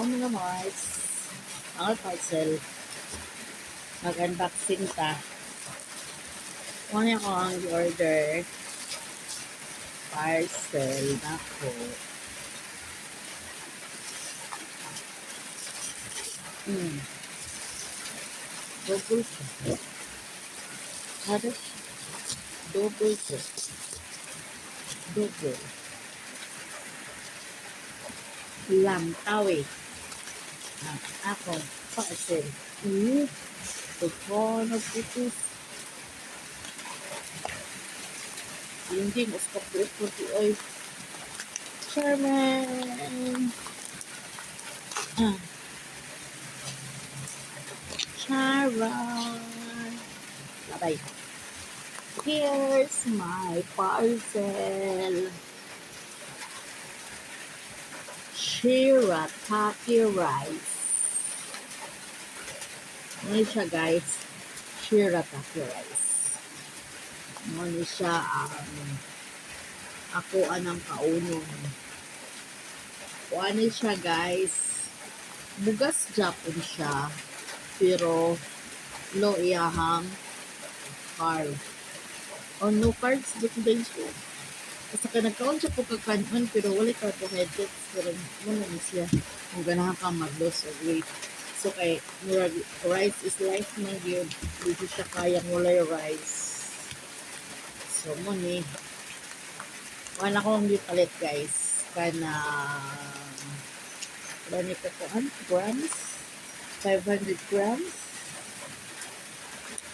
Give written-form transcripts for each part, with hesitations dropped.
mga Mars. Ang parcel. Mag-unboxing ta. Kung ko ang order. Parcel na ko. Double ko. Ano? Double ko. Double. Lantaw eh. Ako. Parcel. Ito nagputus. Hindi, mas kapit ko di oy. Charmin. Charon. Bye-bye. Here's my parcel. Shirataki rice. Ano siya guys? Shirataki rice. Ano siya ako anang kaunon. Ano siya guys? Bugas Japon siya. Pero low iyahang carb. O no carbs dito guys ko. Kasi ka nagkaon siya po kakanon pero wala carbohydrates. Pero muna na siya. Kung ganahan ka mag-lose of weight. So kay rice is life na yun. Dito siya kayang wala rice. So muna wala akong palit guys. Kana wala ko kuan grams. 500 grams.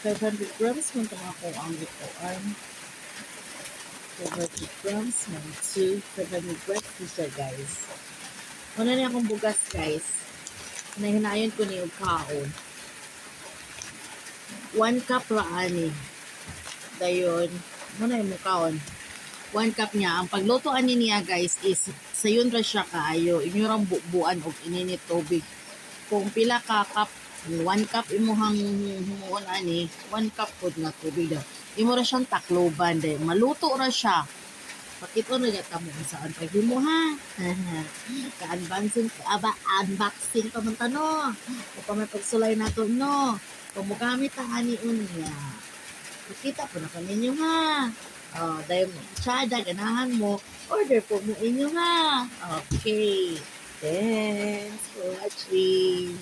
500 grams man ako ang gituan. 500 grams man 500 grams siya guys. Una na akong bugas guys. Nahinayon ko ni og kaon. 1 cup ra ani. Dayon, muna yung kaon. 1 cup niya. Ang pagluto ani niya guys is sayon ra siya kaayo. Inyo rang bubuan og ininit tubig. Kung pila ka cup 1 cup imuhang humuon ani 1 cup pod na tubig daw. Imo ra siyang takloban day. Maluto ra siya. Pakito na gata mo saan pagimo ha. Ka-unboxing unboxing pa man tano. O pa may pagsulay nato no. Kung mogamit ang ani unya. Kita po na kaninyo ha. Dahil tsada ganahan mo. Order po mo inyo ha. Okay. Thanks for watching.